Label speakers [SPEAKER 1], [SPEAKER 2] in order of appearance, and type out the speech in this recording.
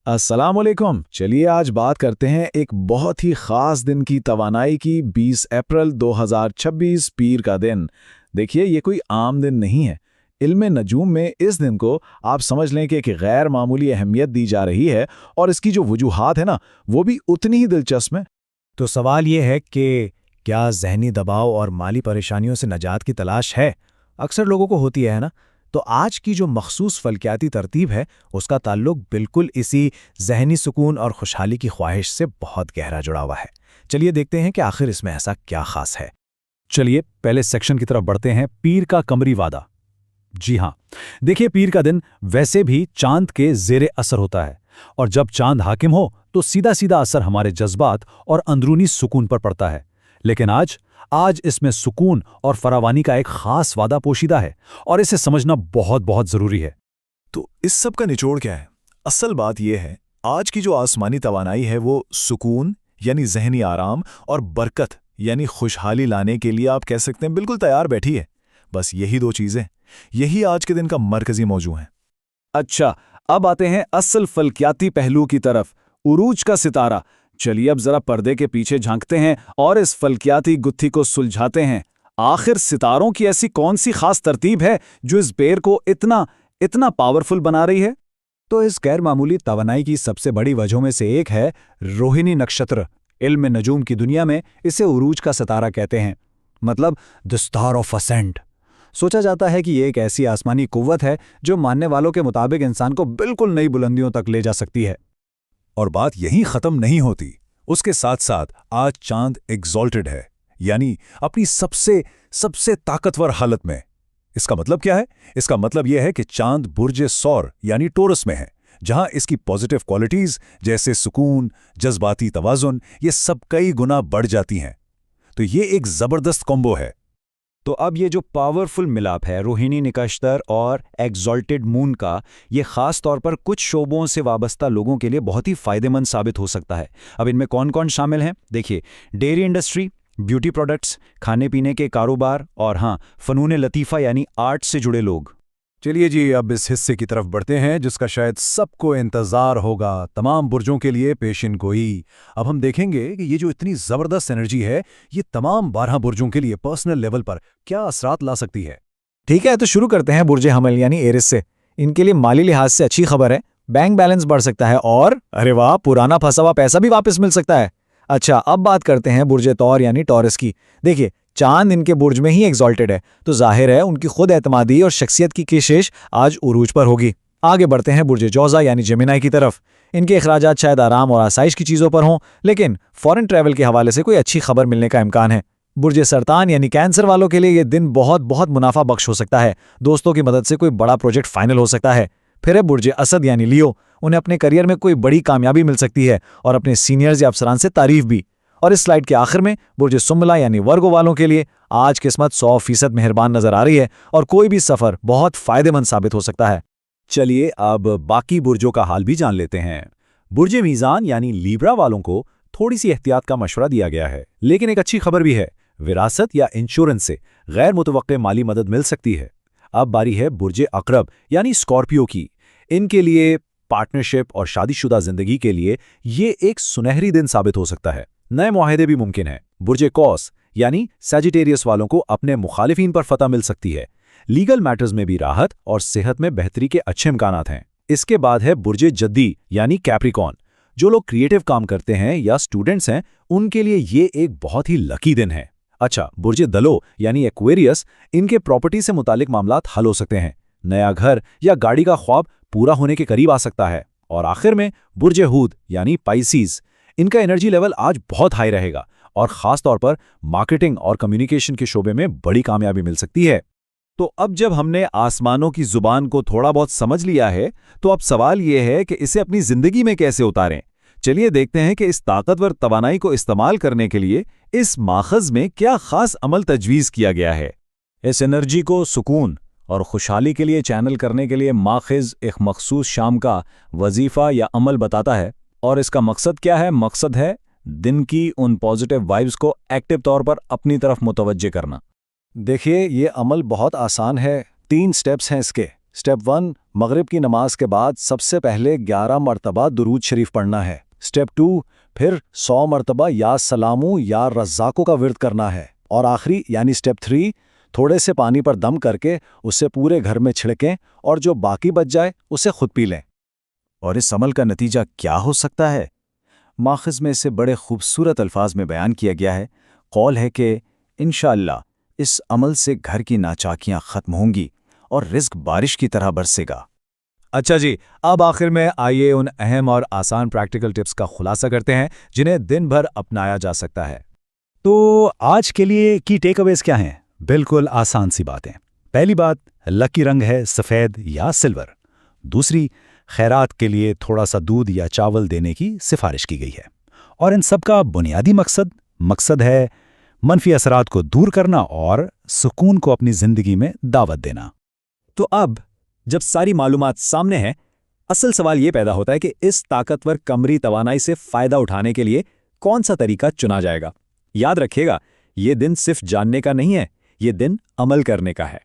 [SPEAKER 1] अस्सलामुअलैकुम। चलिए आज बात करते हैं एक बहुत ही ख़ास दिन की तवानाई की। 20 अप्रैल 2026 पीर का दिन। देखिए ये कोई आम दिन नहीं है। इल्म नजूम में इस दिन को आप समझ लें कि एक गैर मामूली अहमियत दी जा रही है और इसकी जो वजूहात है ना वो भी उतनी ही दिलचस्प है।
[SPEAKER 2] तो सवाल ये है कि क्या ज़हनी दबाव और माली परेशानियों से निजात की तलाश है? अक्सर लोगों को होती है ना? तो आज की जो मखसूस फल्कियाती तरतीब है, उसका ताल्लुक बिल्कुल इसी ज़हनी सुकून और खुशहाली की ख्वाहिश से बहुत गहरा जुड़ा हुआ है। चलिए देखते हैं कि आखिर इसमें ऐसा क्या खास है।
[SPEAKER 3] चलिए पहले सेक्शन की तरफ बढ़ते हैं। पीर का कमरी वादा। जी हाँ, देखिए पीर का दिन वैसे भी चांद के ज़ेरे असर होता है, और जब चांद हाकिम हो तो सीधा सीधा असर हमारे जज्बात और अंदरूनी सुकून पर पड़ता है। लेकिन आज इसमें सुकून और फरावानी का एक खास वादा पोशीदा है, और इसे समझना बहुत बहुत ज़रूरी है।
[SPEAKER 4] तो इस सब का निचोड़ क्या है? असल बात यह है, आज की जो आसमानी तवानाई है वो सुकून यानी ज़हनी आराम और बरकत यानी खुशहाली लाने के लिए आप कह सकते हैं बिल्कुल तैयार बैठी है। बस यही दो चीज़ें, यही आज के दिन का मरकजी मौजू है।
[SPEAKER 1] अच्छा, अब आते हैं असल फल्कियाती पहलू की तरफ, उरूज का सितारा। चलिए अब जरा पर्दे के पीछे झांकते हैं और इस फल्कियाती गुत्थी को सुलझाते हैं। आखिर सितारों की ऐसी कौन सी खास तरतीब है जो इस बेर को इतना इतना पावरफुल बना रही है?
[SPEAKER 2] तो इस गैर मामूली तवानाई की सबसे बड़ी वजहों में से एक है रोहिणी नक्षत्र। इल्म नजूम की दुनिया में इसे उरूज का सितारा कहते हैं, मतलब द स्टार ऑफ असेंट। सोचा जाता है कि ये एक ऐसी आसमानी कुव्वत है जो मानने वालों के मुताबिक इंसान को बिल्कुल नई बुलंदियों तक ले जा सकती है।
[SPEAKER 4] और बात यहीं ख़त्म नहीं होती। उसके साथ साथ आज चांद एग्जॉल्टेड है, यानी अपनी सबसे सबसे ताकतवर हालत में। इसका मतलब क्या है? इसका मतलब यह है कि चांद बुर्ज सौर यानी टोरस में है, जहां इसकी पॉजिटिव क्वालिटीज जैसे सुकून, जज्बाती तवाजुन, ये सब कई गुना बढ़ जाती हैं। तो ये एक ज़बरदस्त कॉम्बो है।
[SPEAKER 2] तो अब ये जो पावरफुल मिलाप है रोहिणी निकश्तर और एग्जॉल्टेड मून का, ये खास तौर पर कुछ शोबों से वाबस्ता लोगों के लिए बहुत ही फायदेमंद साबित हो सकता है। अब इनमें कौन कौन शामिल हैं? देखिए, डेयरी इंडस्ट्री, ब्यूटी प्रोडक्ट्स, खाने पीने के कारोबार, और हाँ, फ़नून लतीफ़ा यानी आर्ट से जुड़े लोग।
[SPEAKER 3] चलिए जी, अब इस हिस्से की तरफ बढ़ते हैं जिसका शायद सबको इंतजार होगा, तमाम बुर्जों के लिए पेशिन गोई। अब हम देखेंगे कि ये जो इतनी ज़बरदस्त एनर्जी है, ये तमाम 12 बुर्जों के लिए पर्सनल लेवल पर क्या असरात ला सकती है।
[SPEAKER 2] ठीक है, तो शुरू करते हैं बुर्ज हमल यानी एरिस से। इनके लिए माली लिहाज से अच्छी खबर है, बैंक बैलेंस बढ़ सकता है और अरे वाह, पुराना फंसा हुआ पैसा भी वापस मिल सकता है। अच्छा, अब बात करते हैं बुर्ज तौर यानी टॉरस की। देखिए, चांद इनके बुर्ज में ही एग्जॉल्टेड है, तो जाहिर है उनकी खुद एतमादी और शख्सियत की केशेश आज उरूज पर होगी। आगे बढ़ते हैं बुर्ज जौज़ा यानी जेमिनाई की तरफ। इनके अखराजात शायद आराम और आसाइश की चीज़ों पर हों, लेकिन फॉरेन ट्रैवल के हवाले से कोई अच्छी खबर मिलने का इम्कान है। बुर्ज सरतान यानी कैंसर वालों के लिए ये दिन बहुत बहुत मुनाफा बख्श हो सकता है। दोस्तों की मदद से कोई बड़ा प्रोजेक्ट फाइनल हो सकता है। फिर है बुर्ज असद यानी लियो। उन्हें अपने करियर में कोई बड़ी कामयाबी मिल सकती है और अपने सीनियर्स या अफसरान से तारीफ भी। और इस स्लाइड के आखिर में बुर्ज सुम्बला यानी वर्गो वालों के लिए आज किस्मत 100% मेहरबान नजर आ रही है और कोई भी सफर बहुत फायदेमंद साबित हो सकता है।
[SPEAKER 3] चलिए अब बाकी बुर्जों का हाल भी जान लेते हैं। बुर्ज मीज़ान यानी लीब्रा वालों को थोड़ी सी एहतियात का मशवरा दिया गया है, लेकिन एक अच्छी खबर भी है। विरासत या इंश्योरेंस से गैर मुतवक्के माली मदद मिल सकती है। अब बारी है बुर्ज अकरब यानी स्कॉर्पियो की। इनके लिए पार्टनरशिप और शादीशुदा जिंदगी के लिए ये एक सुनहरी दिन साबित हो सकता है। नए मुआहदे भी मुमकिन हैं। बुर्ज कौस यानी सैजिटेरियस वालों को अपने मुखालिफिन पर फतह मिल सकती है। लीगल मैटर्स में भी राहत और सेहत में बेहतरी के अच्छे इम्कानात हैं। इसके बाद है बुर्ज जद्दी यानी कैप्रिकॉन। जो लोग क्रिएटिव काम करते हैं या स्टूडेंट्स हैं, उनके लिए ये एक बहुत ही लकी दिन है। अच्छा, बुर्ज दलो यानी एक्वेरियस, इनके प्रॉपर्टी से मुतालिक मामलात हल हो सकते हैं। नया घर या गाड़ी का ख्वाब पूरा होने के करीब आ सकता है। और आखिर में बुर्ज हूद यानी पाइसीज। इनका एनर्जी लेवल आज बहुत हाई रहेगा और ख़ास तौर पर मार्केटिंग और कम्युनिकेशन के शोबे में बड़ी कामयाबी मिल सकती है। तो अब जब हमने आसमानों की जुबान को थोड़ा बहुत समझ लिया है, तो अब सवाल ये है कि इसे अपनी ज़िंदगी में कैसे उतारें। चलिए देखते हैं कि इस ताकतवर तवानाई को इस्तेमाल करने के लिए इस माखज़ में क्या ख़ास अमल तजवीज़ किया गया है।
[SPEAKER 2] इस एनर्जी को सुकून और खुशहाली के लिए चैनल करने के लिए माखज़ एक मखसूस शाम का वजीफ़ा या अमल बताता है। और इसका मकसद क्या है? मकसद है दिन की उन पॉजिटिव वाइब्स को एक्टिव तौर पर अपनी तरफ मुतवज्जे करना। देखिए, ये अमल बहुत आसान है। 3 स्टेप्स हैं इसके। स्टेप 1, मगरिब की नमाज के बाद सबसे पहले 11 मरतबा दुरूद शरीफ पढ़ना है। स्टेप 2, फिर 100 मरतबा या सलामू या रज़्ज़ाक़ो का विर्द करना है। और आखिरी यानी स्टेप 3, थोड़े से पानी पर दम करके उसे पूरे घर में छिड़कें और जो बाकी बच जाए उसे खुद पी लें।
[SPEAKER 1] और इस अमल का नतीजा क्या हो सकता है? माखज़ में इसे बड़े खूबसूरत अल्फाज में बयान किया गया है। कौल है कि इंशाअल्लाह इस अमल से घर की नाचाकियां खत्म होंगी और रिज़्क बारिश की तरह बरसेगा।
[SPEAKER 3] अच्छा जी, अब आखिर में आइए उन अहम और आसान प्रैक्टिकल टिप्स का खुलासा करते हैं जिन्हें दिन भर अपनाया जा सकता है।
[SPEAKER 4] तो आज के लिए की टेकअवेज क्या हैं? बिल्कुल आसान सी बातें। पहली बात, लकी रंग है सफ़ेद या सिल्वर। दूसरी, खैरात के लिए थोड़ा सा दूध या चावल देने की सिफारिश की गई है। और इन सब का बुनियादी मकसद है मनफी असरात को दूर करना और सुकून को अपनी ज़िंदगी में दावत देना।
[SPEAKER 3] तो अब जब सारी मालूमात सामने है, असल सवाल ये पैदा होता है कि इस ताकतवर कमरी तवानाई से फ़ायदा उठाने के लिए कौन सा तरीका चुना जाएगा। याद रखिएगा, ये दिन सिर्फ जानने का नहीं है, ये दिन अमल करने का है।